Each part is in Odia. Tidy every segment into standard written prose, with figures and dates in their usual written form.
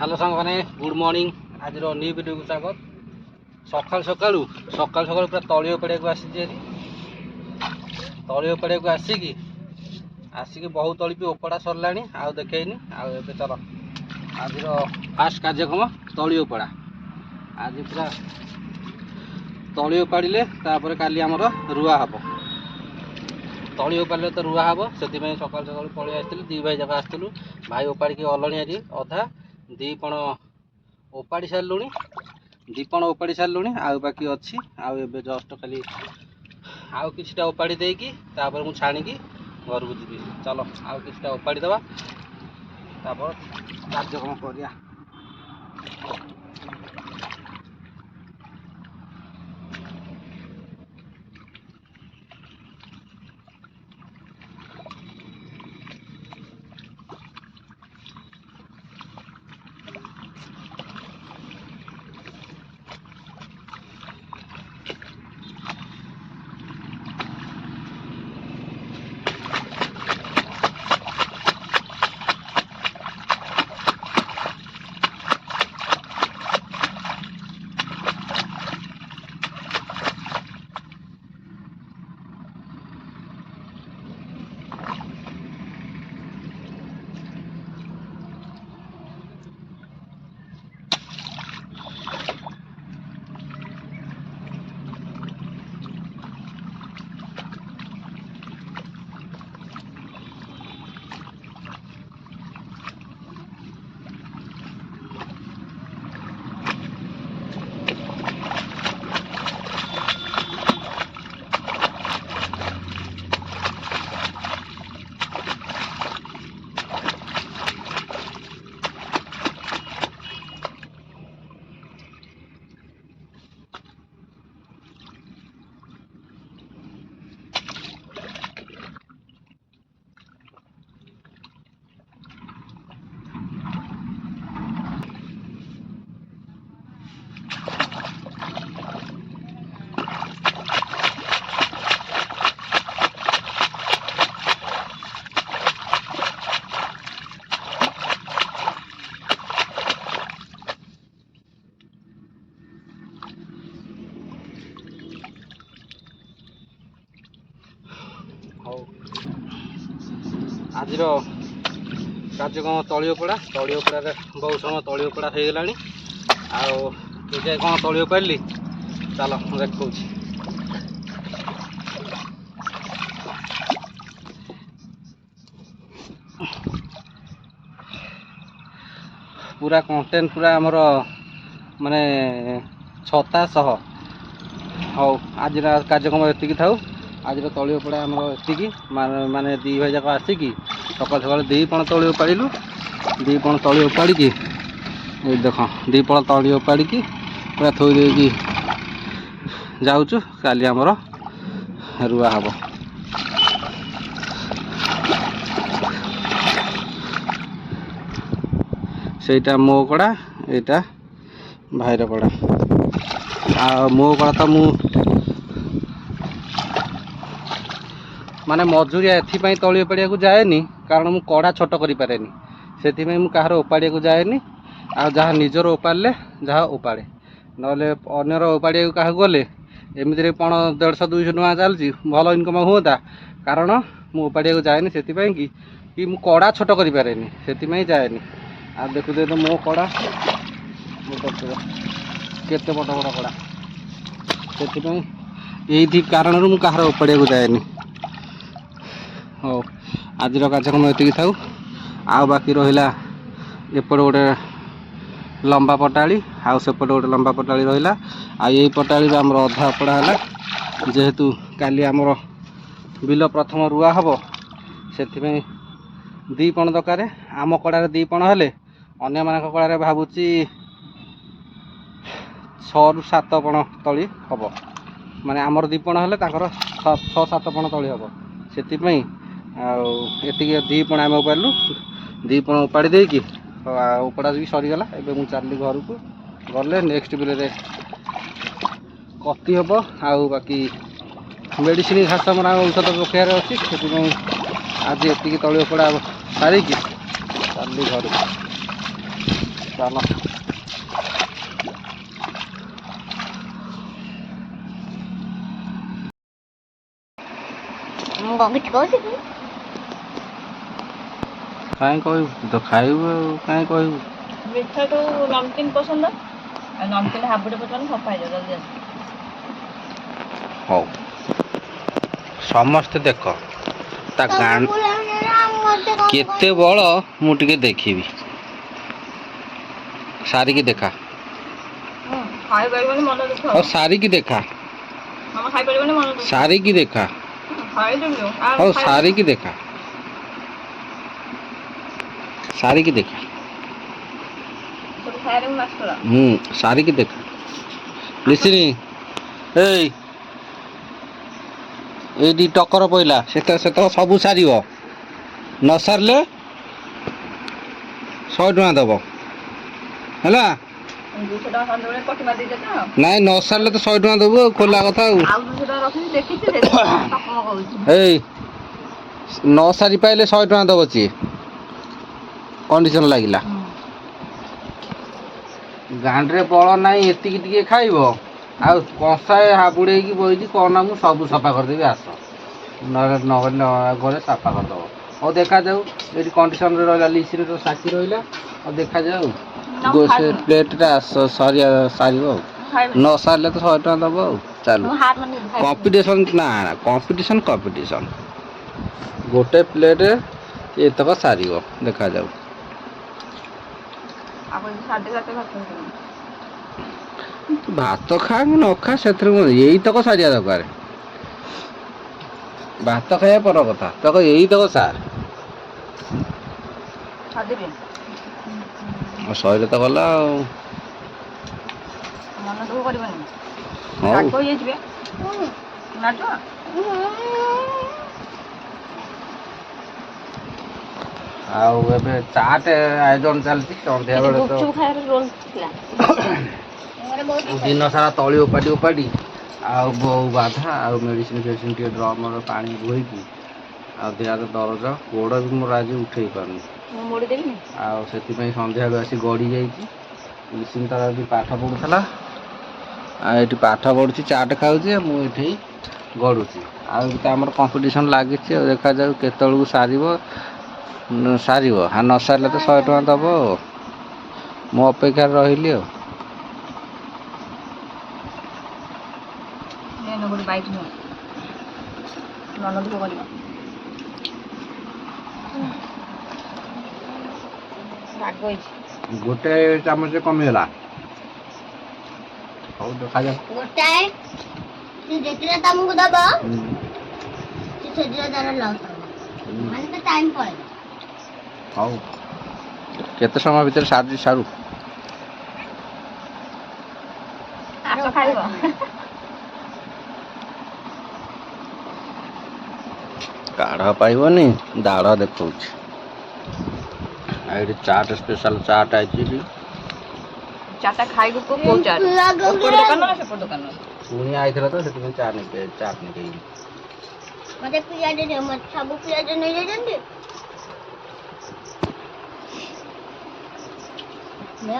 हेलो सांग मैंने गुड मॉर्निंग आज न्यू वीडियो को स्वागत। सकाल सकाल पूरा तलियो पड़िया को आसी तलियो पड़िया को आसिक बहुत तली भी ओपड़ा सरला आउ देखनी आउ चल आज फास्ट कार्यक्रम तलियो पड़ा। आज पूरा तलियो पाड़े काली आमर रुआ हम तलियो पाड़े तो रुआ हम से सकाल सकाल पलि आसलु दी भाई जाक आसलु भाई ओपाड़ी अलणी अधा दीपण ओपाड़ी सारू दीपण ओपाड़ी सारू आउ बाकी अच्छी आउ ए जस्ट खाली आउ किछटा ओपाड़ी देकी तापर मु छाणिकी घर को जी चलो आउ किछटा ओपाड़ी दबा तापर कार्यक्रम करिया। आज कार्यक्रम तलियोपड़ा बहुत समय तलियोपड़ा हो गला आए कौन तलियो पारि चलो देखा पूरा कंटेंट पूरा आमर माने छता सह हाँ आज कार्यक्रम एतिकी थाऊ आज तलियोपड़ा आमर एतिकी माने दी भाई जाक आसिकी सकाल सकाल दीपण तलियो पाड़िलु दीपण तलियो पाड़िकी देख दीपण तलियो पाड़िकी पूरा थोई देकी जाऊचु काली आमर रुआ हम। सेटा मो कड़ा एटा भाईर कड़ा आ मो कड़ा तो मु माने मजूरिया एथि तलियो पाड़िया को जाएनी कारण मु कड़ा छोट करि पारेनी से मु कहार ओपाड़िया को जाएनी आ जहाँ निजर ओपाड़े जहाँ ओपाड़े नले अन्यर ओपाड़िया को क्या गले एमती पण 150-200 टका चलती भल इनकम हुआ कारण मु ओपाड़िया को जाएनी से कि मु कड़ा छोट करि पारेनी से जाएनी आ देखुदे तो मो कड़ा केते बड़ बड़ कड़ा से यही कारण मु कहार ओपाड़िया को जाएनी। हो आज कार्यक्रम एतिकी थाऊ आउ बाकी रहिला एपट गोटे लंबा पटाड़ी आउ सेपट गोटे लंबा पटाड़ी रहिला आ यही पटाड़ी आमर अधा पड़ा है जेहेतु काली आमर बिल प्रथम रुआ हम से दीपण दरकार आम कड़ार दीपण हेले अन्य मान कड़ार भावुची 6-7 पण तली हम माने आमर दीपण हेले 6-7 पण तली हम से एतिक दीपण आम उपाड़ू दीपण उपाड़ी देकी उपड़ा भी सरीगला एवं मुझे चलि घर को गले नेक्स्ट वीडियो कति हम आउ बाकी मेडिसिन घास मोर औषध पकार अच्छी से आज एतिक तली उपड़ा सारिकी चलि घर को। ଚାଲ ମୁଁ କଣ କିଛି କହୁଛି କି? କାଇଁ କହିବୁ ତ ଖାଇବୁ ଆଉ କାଇଁ କହିବୁ ମିଠାଠୁ ନମକିନ୍ ପସନ୍ଦ ଆଉ ନମକିନ୍ ହାବୁଡ଼େ ପଚାରିଲେ ସଫା ହେଇଯିବ ଜଲ୍ଦି ଆସ। ହଉ ସମସ୍ତେ ଦେଖ ତା ଗାଁ କେତେ ବଳ ମୁଁ ଟିକେ ଦେଖିବି ସାରିକି ଦେଖା ଖାଇପାରିବନି ମନ ଦୁଃଖ ଆଉ ସାରିକି ଦେଖା ମାମା ଖାଇପାରିବନି ମନ ଦୁଃଖ ସାରିକି ଦେଖା ଖାଇଦେବି ହଉ ସାରିକି ଦେଖା ସାରିକି ଦେଖା ସବୁ ଖାଇବାରେ ମୁଁ ମାଷ୍ଟର। ସାରିକି ଦେଖା ଲିସିନି ଏଇ ଏଇଠି ଟକର ପଇଲା ସେତକ ସବୁ ସାରିବ ନ ସାରିଲେ 100 ଟଙ୍କା ଦେବ ହେଲା। 200 ଟଙ୍କା ସନ୍ଧ୍ୟାବେଳେ ପଟି ମାରି ଦେଇଛ ତ? ନାଇଁ ନ ସାରିଲେ ତ 100 ଟଙ୍କା ଦେବୁ ଆଉ ଖୋଲା କଥା ଆଉ 200 ଟଙ୍କା ରଖିଛି ଦେଖିଛି କହୁଛି ଏଇ ନ ସାରି ପାଇଲେ 100 ଟଙ୍କା ଦେବ ସିଏ କଣ୍ଡିସନ ଲାଗିଲା। ଗାଣ୍ଡରେ ବଳ ନାହିଁ ଏତିକି ଟିକେ ଖାଇବ ଆଉ କଂସାଏ ହାବୁଡ଼େଇକି ବଇଛି କହନା ମୁଁ ସବୁ ସଫା କରିଦେବି ଆସ ନହେଲେ ଘରେ ସଫା କରିଦେବ। ହଉ ଦେଖାଯାଉ ଏଇଠି କଣ୍ଡିସନରେ ରହିଲା ଲିସିର ସାକ୍ଷୀ ରହିଲା ଆଉ ଦେଖାଯାଉ ସେ ପ୍ଲେଟ୍ଟା ସାରିବ ଆଉ ନ ସାରିଲେ ତ 100 ଟଙ୍କା ଦେବ ଆଉ ଚାଲୁ କମ୍ପିଟିସନ୍ ନା କମ୍ପିଟିସନ୍ ଗୋଟେ ପ୍ଲେଟ୍ ଏତକ ସାରିବ ଦେଖାଯାଉ। ଭାତ ଖା କି ନ ଖା ସେଥିରେ ଏଇତକ ସାରିବା ଦରକାର ଭାତ ଖାଇବା ପର କଥା ତକ ଏଇତକ ସାର ସଇଲେ ତ ଗଲା ଆଉ ମନ ଦୁଃଖ କରିବନି ହଉ ରାଗ ହେଇଯାଇଯିବେ ନାଟ ଆଉ ଏବେ ଚାଟ ଆୟୋଜନ ଚାଲିଛି ସନ୍ଧ୍ୟାବେଳେ ତ ଦିନ ସାରା ତଳି ଓପାଡ଼ି ଆଉ ବୋଉ ବାଧା ଆଉ ମେଡ଼ିସିନ ଟିକେ ଡ୍ରମର ପାଣି ବୋହିକି ଆଉ ଦେହର ଦରଜ ଗୋଡ଼ ବି ମୋର ଆଜି ଉଠେଇ ପାରୁନି ଆଉ ସେଥିପାଇଁ ସନ୍ଧ୍ୟାବେଳୁ ଆସି ଗଡ଼ି ଯାଇଛି ଲିସିନ ତାର ଆଜି ପାଠ ପଢ଼ୁଥିଲା ଆଉ ଏଠି ପାଠ ପଢ଼ୁଛି ଚାଟ ଖାଉଛି ମୁଁ ଏଠି ଗଡ଼ୁଛି ଆଉ ଏଠି ଆମର କମ୍ପିଟିସନ୍ ଲାଗିଛି ଆଉ ଦେଖାଯାଉ କେତେବେଳକୁ ସାରିବ ଆଉ ନ ସାରିଲେ ତ 100 ଟଙ୍କା ଦେବ ଆଉ ମୁଁ ଅପେକ୍ଷାରେ ରହିଲି ଆଉ ଗୋଟେ ଚାମଚ କମିଗଲା ହଉ ଦେଖାଯାଉ ଗୋଟାଏ ଯେତେଟା ତମକୁ ଦବ ସେତେଟା ତାର ଲସ୍ ହବ ମାନେ ତ ଟାଇମ୍ ପଳେଇବ। ହଉ କେତେ ସମୟ ଭିତରେ ସାରୁ ଖାଇବ କାଢ଼ ପାଇବନି ଦାଢ଼ ଦେଖଉଛି ଆଉ ଏଠି ଚାଟ ସ୍ପେଶାଲ ଚାଟ ଆଇଛି ଚାଟା ଖାଇବୁ କୋଉ ଚାଟ ଦୋକାନ ନା ସେପଟ ଦୋକାନ ପୁଣି ଆଇଥିଲା ତ ସେଥିପାଇଁ ଚାଟ ନେଇକି ମତେ ପିଆଜ ଦିଅ ମତେ ସବୁ ପିଆଜ ନେଇଯାଇଛନ୍ତି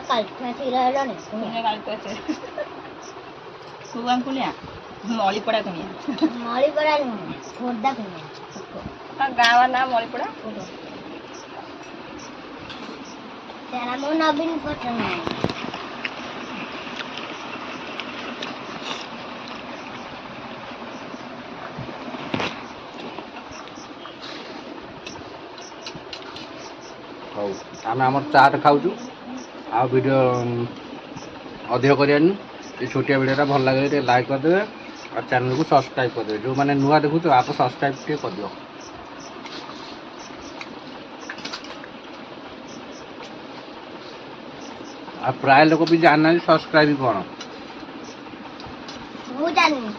କାଲିଠୁ ଆସିକି ରହିଲାଣି ମଳିପଡ଼ା କୁଣିଆ ମଳିପଡ଼ା ନୁହଁ ଖୋର୍ଦ୍ଧା କୁଣିଆ ଗାଁ ନା ମଳିପଡ଼ା ସେରା ମୁଁ ନବୀନ ପଟ୍ଟନାୟକ ହଉ ଆମେ ଆମର ଚାଟ ଖାଉଛୁ ଆଉ ଭିଡ଼ିଓ ଅଧିକ କରିବାନି ଏ ଛୋଟିଆ ଭିଡ଼ିଓଟା ଭଲ ଲାଗେ ଟିକେ ଲାଇକ୍ କରିଦେବେ ଆଉ ଚ୍ୟାନେଲକୁ ସବସ୍କ୍ରାଇବ୍ କରିଦେବେ ଯେଉଁମାନେ ନୂଆ ଦେଖୁଛ ଆପ ସବସ୍କ୍ରାଇବ୍ ଟିକେ କରିଦିଅ ଆଉ ପ୍ରାୟ ଲୋକ ବି ଜାଣିନାହାନ୍ତି ସବସ୍କ୍ରାଇବ୍ କ'ଣ ମୁଁ ଜାଣିନି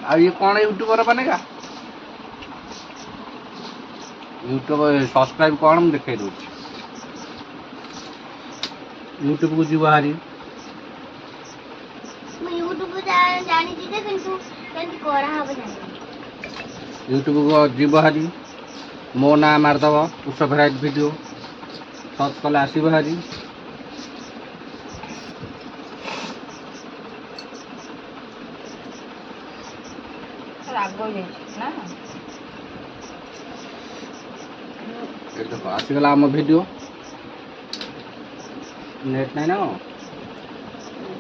ଆଉ ଇଏ କ'ଣ ୟୁଟ୍ୟୁବର ମାନେକା ୟୁଟ୍ୟୁବ ସବସ୍କ୍ରାଇବ୍ କ'ଣ ମୁଁ ଦେଖେଇ ଦେଉଛି ୟୁଟ୍ୟୁବକୁ ଯିବ ହାରି ମୁଁ ୟୁଟ୍ୟୁବ ଜାଣିଛି ଯେ କିନ୍ତୁ କେମିତି କରାହବ ଜାଣିନି ୟୁଟ୍ୟୁବକୁ ଯିବ ହାରି ମୋ ନାଁ ମାରିଦେବ ପୁଷ ଭେରାଇଟି ଭିଡ଼ିଓ ସର୍ଚ୍ଚ କଲେ ଆସିବ ଭାରି। ଏଠି ଦେଖ ଆସିଗଲା ଆମ ଭିଡ଼ିଓ। ନେଟ୍ ନାହିଁ ନା କଣ?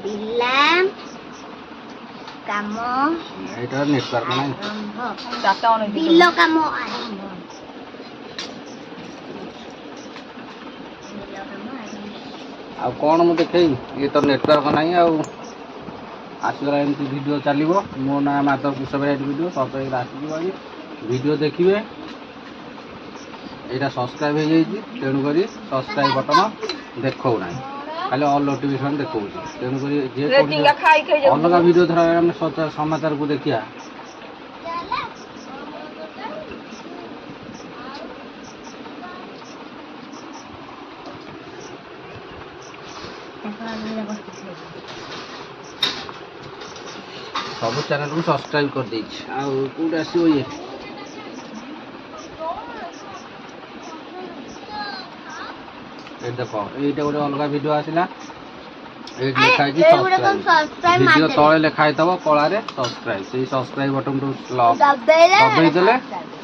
ବିଲା କାମ ଏଇଟା ନେଟୱାର୍କ ନାହିଁ। ଆରମ୍ଭ। ବିଲ କାମ ଆରମ୍ଭ। ବିଲ କାମ ଆରମ୍ଭ। ଆଉ କ'ଣ ମୁଁ ଦେଖେଇବି? ଇଏ ତ ନେଟୱାର୍କ ନାହିଁ ଆଉ। ଆସିଗଲା ଏମିତି ଭିଡ଼ିଓ ଚାଲିବ। ମୋ ନାଁ ମାଧବ କୁଶବେହାରୀ ଭିଡ଼ିଓ। ସବସ୍କ୍ରାଇବ୍ ଆସିଯିବ ଆଜି। ଭିଡ଼ିଓ ଦେଖିବେ। ଏଇଟା ସବସ୍କ୍ରାଇବ୍ ହେଇଯାଇଛି, ତେଣୁକରି ସବସ୍କ୍ରାଇବ୍ ବଟନ୍ ଦେଖାଉନାହିଁ, ଖାଲି ଅଲ୍ ନୋଟିଫିକେସନ୍ ଦେଖାଉଛି। ତେଣୁକରି ଯେକୌଣସି ଅଲଗା ଭିଡ଼ିଓ ଧର ଆମେ ସମାଚାରକୁ ଦେଖିବା, ସବୁ ଚ୍ୟାନେଲକୁ ସବସ୍କ୍ରାଇବ୍ କରିଦେଇଛି। ଆଉ କେଉଁଠି ଆସିବ ଇଏ? ଏଇଠି ଦେଖ, ଏଇଟା ଗୋଟେ ଅଲଗା ଭିଡ଼ିଓ ଆସିଲା। ଏଇଠି ଲେଖା ହେଇଛି ସବସ୍କ୍ରାଇବ୍। ଭିଡ଼ିଓ ତଳେ ଲେଖା ହେଇଥିବ କଳାରେ ସବସ୍କ୍ରାଇବ୍। ସେଇ ସବସ୍କ୍ରାଇବ୍ ବଟନ୍କୁ ଦବେଇ ଦେଲେ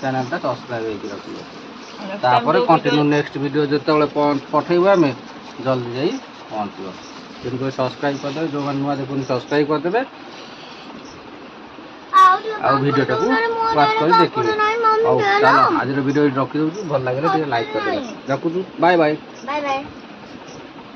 ଚ୍ୟାନେଲଟା ସବସ୍କ୍ରାଇବ୍ ହେଇକି ରଖିବ। ତାପରେ କଣ୍ଟିନ୍ୟୁ ନେକ୍ସଟ ଭିଡ଼ିଓ ଯେତେବେଳେ ପଠେଇବୁ ଆମେ ଜଲ୍ଦି ଯାଇ ପହଞ୍ଚିବ। ତେଣୁକରି ସବସ୍କ୍ରାଇବ୍ କରିଦେବେ। ଯେଉଁମାନେ ନୂଆ ଦେଖୁଛନ୍ତି ସବସ୍କ୍ରାଇବ୍ କରିଦେବେ। ଆଉ ଭିଡ଼ିଓଟାକୁ ୱାଚ୍ କରି ଦେଖିବେ। ହଉ ଚାଲ, ଆଜିର ଭିଡ଼ିଓ ଏଠି ରଖିଦେଉଛୁ। ଭଲ ଲାଗିଲେ ଟିକେ ଲାଇକ୍ କରିଦେବେ। ରଖୁଛୁ, ବାଏ ବାଏ। Bye bye.